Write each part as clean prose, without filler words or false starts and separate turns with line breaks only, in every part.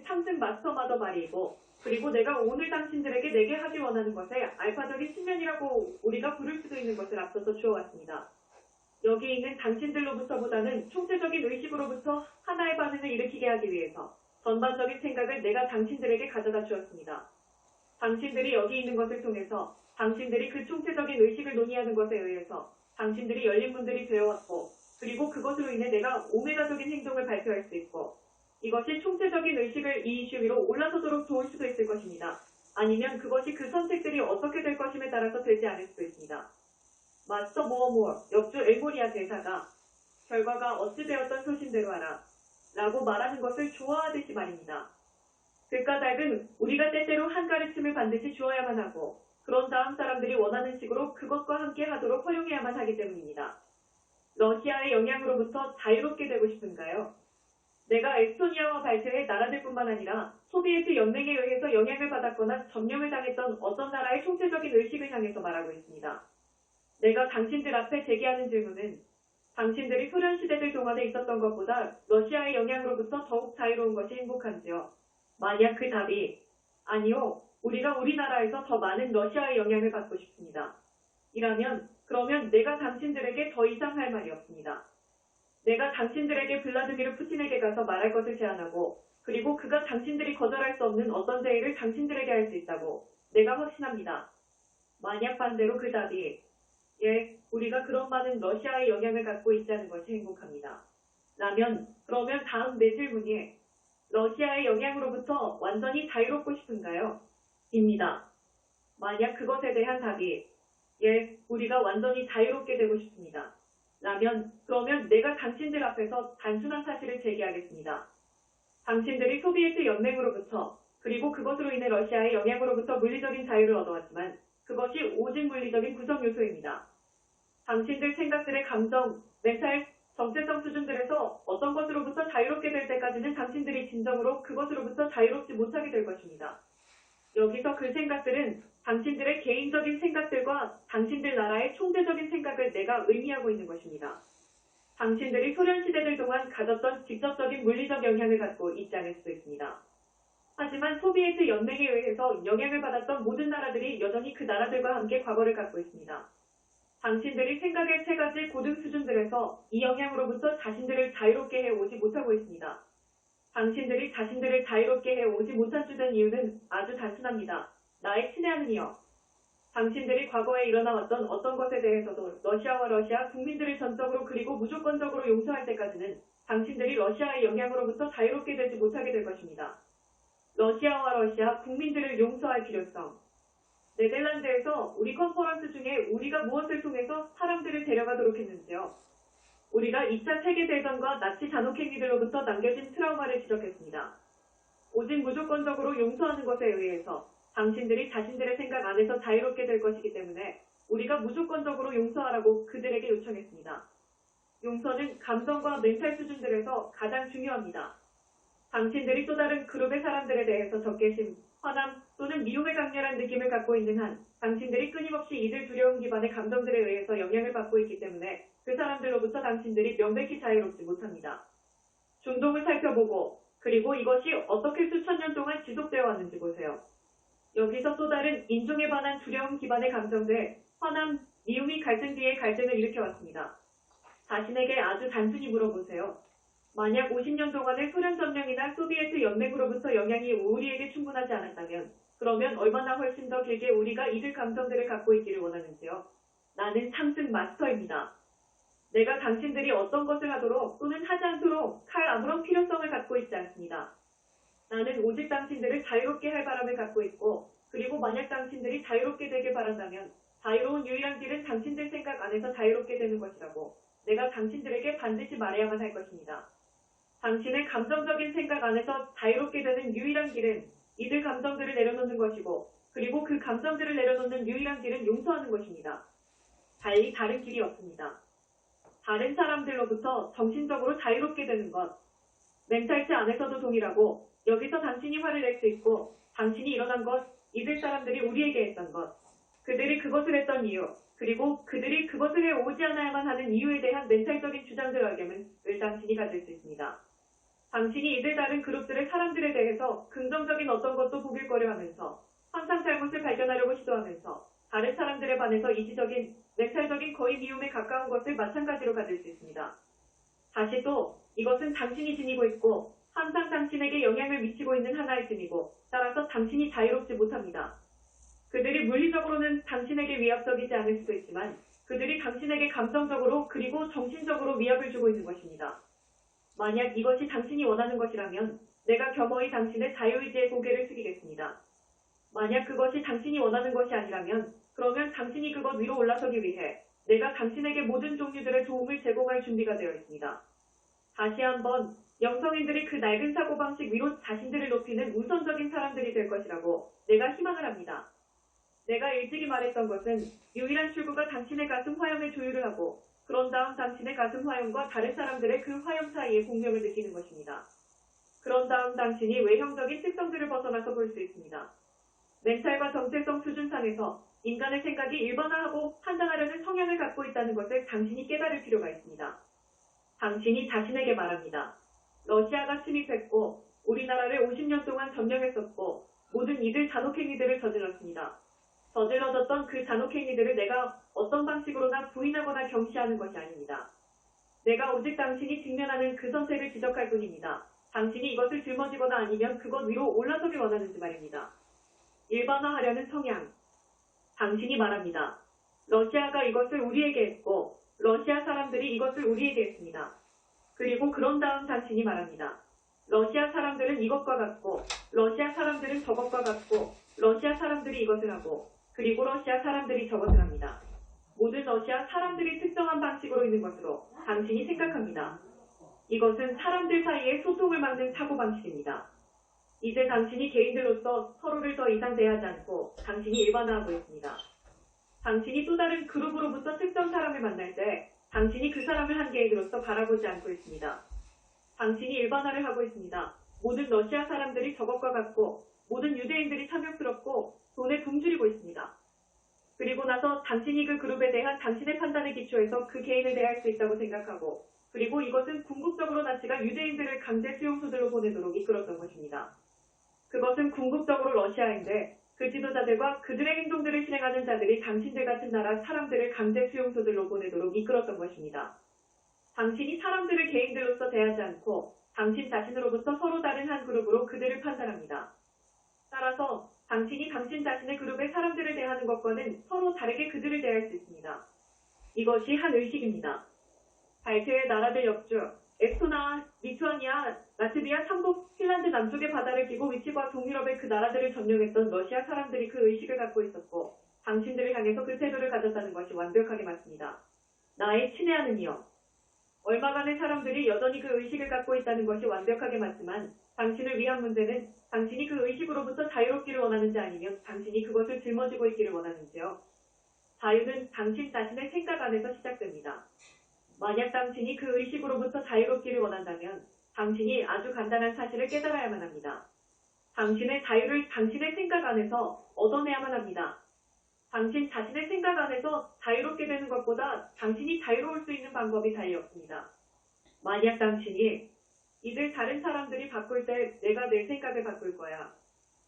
상승 마스터마더 말이고, 그리고 내가 오늘 당신들에게 내게 하기 원하는 것에 알파적인 측면이라고 우리가 부를 수도 있는 것을 앞서서 주어왔습니다. 여기 있는 당신들로부터보다는 총체적인 의식으로부터 하나의 반응을 일으키게 하기 위해서 전반적인 생각을 내가 당신들에게 가져다 주었습니다. 당신들이 여기 있는 것을 통해서 당신들이 그 총체적인 의식을 논의하는 것에 의해서 당신들이 열린 분들이 되어왔고, 그리고 그것으로 인해 내가 오메가적인 행동을 발표할 수 있고, 이것이 총체적인 의식을 이 이슈 위로 올라서도록 도울 수도 있을 것입니다. 아니면 그것이 그 선택들이 어떻게 될 것임에 따라서 되지 않을 수도 있습니다. 마스터 모어모어 역주 엘모리아 대사가 결과가 어찌 되었던 소신대로 하라 라고 말하는 것을 좋아하듯이 말입니다. 그 까닭은 우리가 때때로 한 가르침을 반드시 주어야만 하고, 그런 다음 사람들이 원하는 식으로 그것과 함께 하도록 활용해야만 하기 때문입니다. 러시아의 영향으로부터 자유롭게 되고 싶은가요? 내가 에스토니아와 발트의 나라들뿐만 아니라 소비에트 연맹에 의해서 영향을 받았거나 점령을 당했던 어떤 나라의 총체적인 의식을 향해서 말하고 있습니다. 내가 당신들 앞에 제기하는 질문은 당신들이 소련 시대들 동안에 있었던 것보다 러시아의 영향으로부터 더욱 자유로운 것이 행복한지요? 만약 그 답이 아니요, 우리가 우리나라에서 더 많은 러시아의 영향을 받고 싶습니다. 이라면 그러면 내가 당신들에게 더 이상 할 말이 없습니다. 내가 당신들에게 블라드미르 푸틴에게 가서 말할 것을 제안하고, 그리고 그가 당신들이 거절할 수 없는 어떤 제의를 당신들에게 할 수 있다고 내가 확신합니다. 만약 반대로 그 답이 예, 우리가 그런 많은 러시아의 영향을 갖고 있다는 것이 행복합니다. 라면 그러면 다음 내 질문이 러시아의 영향으로부터 완전히 자유롭고 싶은가요? 입니다. 만약 그것에 대한 답이 예, 우리가 완전히 자유롭게 되고 싶습니다. 라면 그러면 내가 당신들 앞에서 단순한 사실을 제기하겠습니다. 당신들이 소비에트 연맹으로부터 그리고 그것으로 인해 러시아의 영향으로부터 물리적인 자유를 얻어왔지만 그것이 오직 물리적인 구성 요소입니다. 당신들 생각들의 감정, 멘탈, 정체성 수준들에서 어떤 것으로부터 자유롭게 될 때까지는 당신들이 진정으로 그것으로부터 자유롭지 못하게 될 것입니다. 여기서 그 생각들은 당신들의 개인적인 생각들과 당신들 나라의 총체적인 생각을 내가 의미하고 있는 것입니다. 당신들이 소련 시대들 동안 가졌던 직접적인 물리적 영향을 갖고 있지 않을 수도 있습니다. 하지만 소비에트 연맹에 의해서 영향을 받았던 모든 나라들이 여전히 그 나라들과 함께 과거를 갖고 있습니다. 당신들이 생각의 세 가지 고등 수준들에서 이 영향으로부터 자신들을 자유롭게 해오지 못하고 있습니다. 당신들이 자신들을 자유롭게 해오지 못한 주된 이유는 아주 단순합니다. 나의 친애하는 이여. 당신들이 과거에 일어나왔던 어떤 것에 대해서도 러시아와 러시아 국민들을 전적으로 그리고 무조건적으로 용서할 때까지는 당신들이 러시아의 영향으로부터 자유롭게 되지 못하게 될 것입니다. 러시아와 러시아 국민들을 용서할 필요성. 네덜란드에서 우리 컨퍼런스 중에 우리가 무엇을 통해서 사람들을 데려가도록 했는지요. 우리가 2차 세계대전과 나치 잔혹행위들로부터 남겨진 트라우마를 지적했습니다. 오직 무조건적으로 용서하는 것에 의해서 당신들이 자신들의 생각 안에서 자유롭게 될 것이기 때문에 우리가 무조건적으로 용서하라고 그들에게 요청했습니다. 용서는 감정과 멘탈 수준들에서 가장 중요합니다. 당신들이 또 다른 그룹의 사람들에 대해서 적개심, 화남 또는 미움의 강렬한 느낌을 갖고 있는 한 당신들이 끊임없이 이들 두려움 기반의 감정들에 의해서 영향을 받고 있기 때문에 그 사람들로부터 당신들이 명백히 자유롭지 못합니다. 중동을 살펴보고 그리고 이것이 어떻게 수천 년 동안 지속되어 왔는지 보세요. 여기서 또 다른 인종에 관한 두려움 기반의 감정들, 화남, 미움이 갈등 뒤에 갈등을 일으켜왔습니다. 자신에게 아주 단순히 물어보세요. 만약 50년 동안의 소련 점령이나 소비에트 연맹으로부터 영향이 우리에게 충분하지 않았다면 그러면 얼마나 훨씬 더 길게 우리가 이들 감정들을 갖고 있기를 원하는지요? 나는 상승 마스터입니다. 내가 당신들이 어떤 것을 하도록 또는 하지 않도록 할 아무런 필요성을 갖고 있지 않습니다. 나는 오직 당신들을 자유롭게 할 바람을 갖고 있고 그리고 만약 당신들이 자유롭게 되길 바란다면 자유로운 유일한 길은 당신들 생각 안에서 자유롭게 되는 것이라고 내가 당신들에게 반드시 말해야만 할 것입니다. 당신의 감정적인 생각 안에서 자유롭게 되는 유일한 길은 이들 감정들을 내려놓는 것이고 그리고 그 감정들을 내려놓는 유일한 길은 용서하는 것입니다. 달리 다른 길이 없습니다. 다른 사람들로부터 정신적으로 자유롭게 되는 것. 멘탈체 안에서도 동일하고 여기서 당신이 화를 낼 수 있고 당신이 일어난 것, 이들 사람들이 우리에게 했던 것, 그들이 그것을 했던 이유, 그리고 그들이 그것을 해오지 않아야만 하는 이유에 대한 멘탈적인 주장들 알gem은 당신이 가질 수 있습니다. 당신이 이들 다른 그룹들의 사람들에 대해서 대하여 긍정적인 어떤 것도 보길 꺼려하면서 항상 잘못을 발견하려고 시도하면서 다른 사람들에 반해서 이지적인, 멘탈적인 거의 미움에 가까운 것을 마찬가지로 가질 수 있습니다. 다시 또 이것은 당신이 지니고 있고 항상 당신에게 영향을 미치고 있는 하나의 짐이고 따라서 당신이 자유롭지 못합니다. 그들이 물리적으로는 당신에게 위압적이지 않을 수도 있지만 그들이 당신에게 감정적으로 그리고 정신적으로 위압을 주고 있는 것입니다. 만약 이것이 당신이 원하는 것이라면 내가 겸허히 당신의 자유의지에 고개를 숙이겠습니다. 만약 그것이 당신이 원하는 것이 아니라면 그러면 당신이 그것 위로 올라서기 위해 내가 당신에게 모든 종류들의 도움을 제공할 준비가 되어 있습니다. 다시 한번 영성인들이 그 낡은 사고방식 위로 자신들을 높이는 우선적인 사람들이 될 것이라고 내가 희망을 합니다. 내가 일찍이 말했던 것은 유일한 출구가 당신의 가슴 화염에 조율을 하고 그런 다음 당신의 가슴 화염과 다른 사람들의 그 화염 사이에 공명을 느끼는 것입니다. 그런 다음 당신이 외형적인 특성들을 벗어나서 볼 수 있습니다. 멘탈과 정체성 수준상에서 인간의 생각이 일반화하고 판단하려는 성향을 갖고 있다는 것을 당신이 깨달을 필요가 있습니다. 당신이 자신에게 말합니다. 러시아가 침입했고 우리나라를 50년 동안 점령했었고 모든 이들 잔혹행위들을 저질렀습니다. 저질러졌던 그 잔혹행위들을 내가 어떤 방식으로나 부인하거나 경시하는 것이 아닙니다. 내가 오직 당신이 직면하는 그 선택을 지적할 뿐입니다. 당신이 이것을 짊어지거나 아니면 그것 위로 올라서길 원하는지 말입니다. 일반화하려는 성향. 당신이 말합니다. 러시아가 이것을 우리에게 했고 러시아 사람들이 이것을 우리에게 했습니다. 그리고 그런 다음 당신이 말합니다. 러시아 사람들은 이것과 같고 러시아 사람들은 저것과 같고 러시아 사람들이 이것을 하고 그리고 러시아 사람들이 저것을 합니다. 모든 러시아 사람들이 특정한 방식으로 있는 것으로 당신이 생각합니다. 이것은 사람들 사이의 소통을 막는 사고방식입니다. 이제 당신이 개인들로서 서로를 더 이상 대하지 않고 당신이 일반화하고 있습니다. 당신이 또 다른 그룹으로부터 특정 사람을 만날 때 당신이 그 사람을 한 개인으로서 바라보지 않고 있습니다. 당신이 일반화를 하고 있습니다. 모든 러시아 사람들이 저것과 같고 모든 유대인들이 탐욕스럽고 돈에 굶주리고 있습니다. 그리고 나서 당신이 그 그룹에 대한 당신의 판단에 기초해서 그 개인을 대할 수 있다고 생각하고 그리고 이것은 궁극적으로 나치가 유대인들을 강제 수용소들로 보내도록 이끌었던 것입니다. 그것은 궁극적으로 러시아인데 그 지도자들과 그들의 행동들을 실행하는 자들이 당신들 같은 나라 사람들을 강제 수용소들로 보내도록 이끌었던 것입니다. 당신이 사람들을 개인들로서 대하지 않고 당신 자신으로부터 서로 다른 한 그룹으로 그들을 판단합니다. 따라서 당신이 당신 자신의 그룹의 사람들을 대하는 것과는 서로 다르게 그들을 대할 수 있습니다. 이것이 한 의식입니다. 발트의 나라들 역주, 에스토나, 리투아니아, 라트비아, 삼국, 핀란드 남쪽의 바다를 끼고 위치과 동유럽의 그 나라들을 점령했던 러시아 사람들이 그 의식을 갖고 있었고 당신들을 향해서 그 태도를 가졌다는 것이 완벽하게 맞습니다. 나의 친애하는 이여. 얼마간의 사람들이 여전히 그 의식을 갖고 있다는 것이 완벽하게 맞지만 당신을 위한 문제는 당신이 그 의식으로부터 자유롭기를 원하는지 아니면 당신이 그것을 짊어지고 있기를 원하는지요. 자유는 당신 자신의 생각 안에서 시작됩니다. 만약 당신이 그 의식으로부터 자유롭기를 원한다면 당신이 아주 간단한 사실을 깨달아야만 합니다. 당신의 자유를 당신의 생각 안에서 얻어내야만 합니다. 당신 자신의 생각 안에서 자유롭게 되는 것보다 당신이 자유로울 수 있는 방법이 달리 없습니다. 만약 당신이 이들 다른 사람들이 바꿀 때 내가 내 생각을 바꿀 거야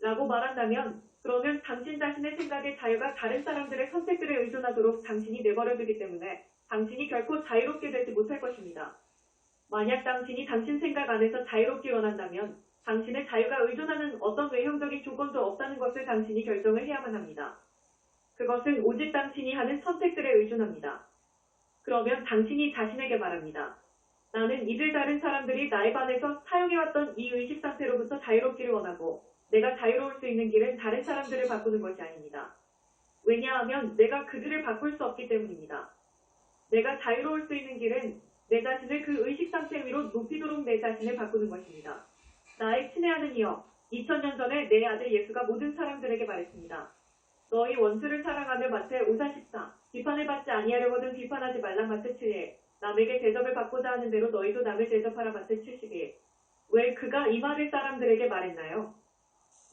라고 말한다면 그러면 당신 자신의 생각의 자유가 다른 사람들의 선택들에 의존하도록 당신이 내버려두기 때문에 당신이 결코 자유롭게 되지 못할 것입니다. 만약 당신이 당신 생각 안에서 자유롭기 원한다면 당신의 자유가 의존하는 어떤 외형적인 조건도 없다는 것을 당신이 결정을 해야만 합니다. 그것은 오직 당신이 하는 선택들에 의존합니다. 그러면 당신이 자신에게 말합니다. 나는 이들 다른 사람들이 나에 반해서 사용해왔던 이 의식 상태로부터 자유롭기를 원하고 내가 자유로울 수 있는 길은 다른 사람들을 바꾸는 것이 아닙니다. 왜냐하면 내가 그들을 바꿀 수 없기 때문입니다. 내가 자유로울 수 있는 길은 내 자신을 그 의식 상태 위로 높이도록 내 자신을 바꾸는 것입니다. 나의 친애하는 이여, 2000년 전에 내 아들 예수가 모든 사람들에게 말했습니다. 너희 원수를 사랑하며 마태 5:14 비판을 받지 아니하려거든 비판하지 말라 마태 7에 남에게 대접을 받고자 하는 대로 너희도 남을 대접하라 마태 71. 왜 그가 이 말을 사람들에게 말했나요?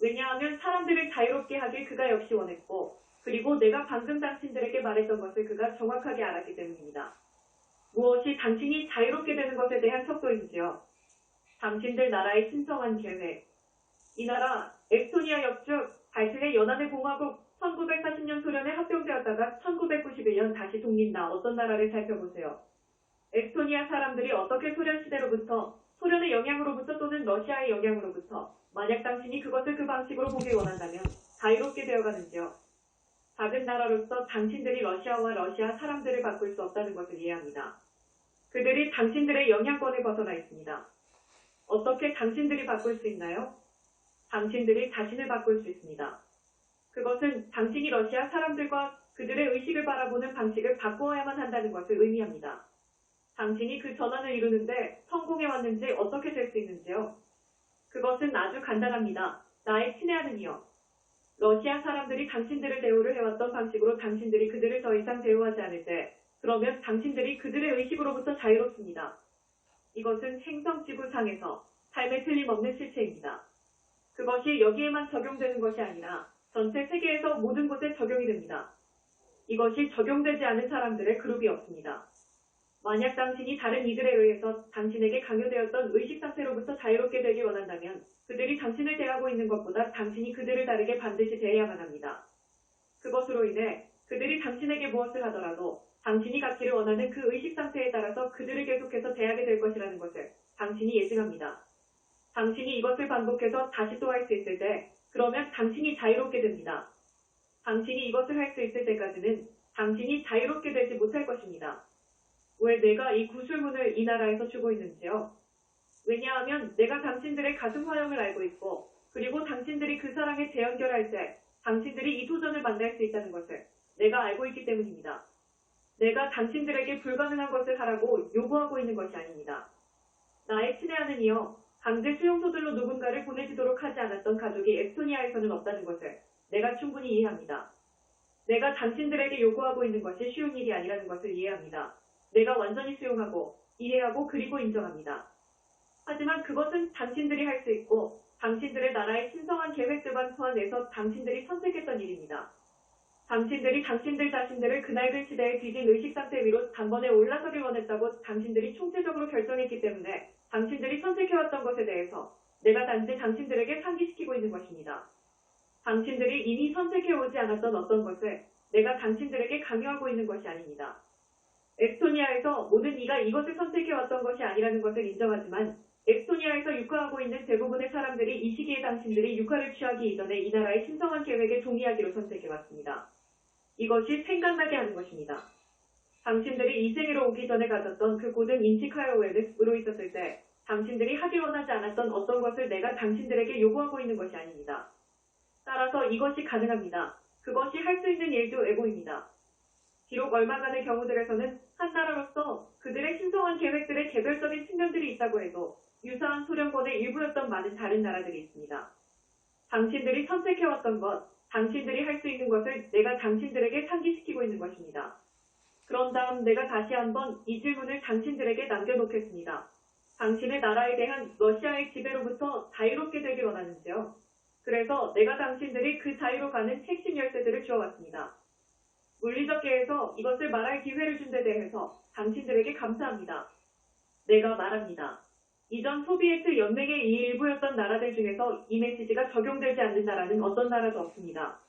왜냐하면 사람들을 자유롭게 하길 그가 역시 원했고 그리고 내가 방금 당신들에게 말했던 것을 그가 정확하게 알았기 때문입니다. 무엇이 당신이 자유롭게 되는 것에 대한 척도인지요? 당신들 나라의 신성한 계획. 이 나라 에스토니아 역축 발트해 연안의 공화국 1940년 소련에 합병되었다가 1991년 다시 독립나 어떤 나라를 살펴보세요. 에스토니아 사람들이 어떻게 소련 시대로부터 소련의 영향으로부터 또는 러시아의 영향으로부터 만약 당신이 그것을 그 방식으로 보길 원한다면 자유롭게 되어가는지요. 작은 나라로서 당신들이 러시아와 러시아 사람들을 바꿀 수 없다는 것을 이해합니다. 그들이 당신들의 영향권을 벗어나 있습니다. 어떻게 당신들이 바꿀 수 있나요? 당신들이 자신을 바꿀 수 있습니다. 그것은 당신이 러시아 사람들과 그들의 의식을 바라보는 방식을 바꾸어야만 한다는 것을 의미합니다. 당신이 그 전환을 이루는데 성공해왔는지 어떻게 될 수 있는지요? 그것은 아주 간단합니다. 나의 친애하는 이여. 러시아 사람들이 당신들을 대우를 해왔던 방식으로 당신들이 그들을 더 이상 대우하지 않을 때 그러면 당신들이 그들의 의식으로부터 자유롭습니다. 이것은 행성지구상에서 삶의 틀림없는 실체입니다. 그것이 여기에만 적용되는 것이 아니라 전체 세계에서 모든 곳에 적용이 됩니다. 이것이 적용되지 않은 사람들의 그룹이 없습니다. 만약 당신이 다른 이들에 의해서 당신에게 강요되었던 의식 상태로부터 자유롭게 되길 원한다면 그들이 당신을 대하고 있는 것보다 당신이 그들을 다르게 반드시 대해야만 합니다. 그것으로 인해 그들이 당신에게 무엇을 하더라도 당신이 갖기를 원하는 그 의식 상태에 따라서 그들을 계속해서 대하게 될 것이라는 것을 당신이 예증합니다. 당신이 이것을 반복해서 다시 또 할 수 있을 때 그러면 당신이 자유롭게 됩니다. 당신이 이것을 할 수 있을 때까지는 당신이 자유롭게 되지 못할 것입니다. 왜 내가 이 구슬문을 이 나라에서 주고 있는지요? 왜냐하면 내가 당신들의 가슴 화형을 알고 있고 그리고 당신들이 그 사랑에 재연결할 때 당신들이 이 도전을 만날 수 있다는 것을 내가 알고 있기 때문입니다. 내가 당신들에게 불가능한 것을 하라고 요구하고 있는 것이 아닙니다. 나의 친애하는 이여, 강제 수용소들로 누군가를 보내지도록 하지 않았던 가족이 에스토니아에서는 없다는 것을 내가 충분히 이해합니다. 내가 당신들에게 요구하고 있는 것이 쉬운 일이 아니라는 것을 이해합니다. 내가 완전히 수용하고 이해하고 그리고 인정합니다. 하지만 그것은 당신들이 할 수 있고 당신들의 나라의 신성한 계획들만 포함해서 당신들이 선택했던 일입니다. 당신들이 당신들 자신들을 그 낡은 시대에 뒤진 의식 상태 위로 단번에 올라서길 원했다고 당신들이 총체적으로 결정했기 때문에 당신들이 선택해왔던 것에 대해서 내가 단지 당신들에게 상기시키고 있는 것입니다. 당신들이 이미 선택해오지 않았던 어떤 것을 내가 당신들에게 강요하고 있는 것이 아닙니다. 에스토니아에서 모든 이가 이것을 선택해왔던 것이 아니라는 것을 인정하지만 에스토니아에서 육화하고 있는 대부분의 사람들이 이 시기에 당신들이 육화를 취하기 이전에 이 나라의 신성한 계획에 동의하기로 선택해왔습니다. 이것이 생각나게 하는 것입니다. 당신들이 이 생애로 오기 전에 가졌던 그 고든 인식하여웨르로 있었을 때 당신들이 하기 원하지 않았던 어떤 것을 내가 당신들에게 요구하고 있는 것이 아닙니다. 따라서 이것이 가능합니다. 그것이 할 수 있는 일도 애고입니다. 비록 얼마간의 경우들에서는 한 나라로서 그들의 신성한 계획들의 개별적인 측면들이 있다고 해도 유사한 소련권의 일부였던 많은 다른 나라들이 있습니다. 당신들이 선택해왔던 것, 당신들이 할 수 있는 것을 내가 당신들에게 상기시키고 있는 것입니다. 그런 다음 내가 다시 한번 이 질문을 당신들에게 남겨놓겠습니다. 당신의 나라에 대한 러시아의 지배로부터 자유롭게 되길 원하는지요? 그래서 내가 당신들이 그 자유로 가는 핵심 열쇠들을 주어왔습니다. 물리적계에서 이것을 말할 기회를 준 데 대해서 당신들에게 감사합니다. 내가 말합니다. 이전 소비에트 연맹의 이 일부였던 나라들 중에서 이 메시지가 적용되지 않는 나라는 어떤 나라도 없습니다.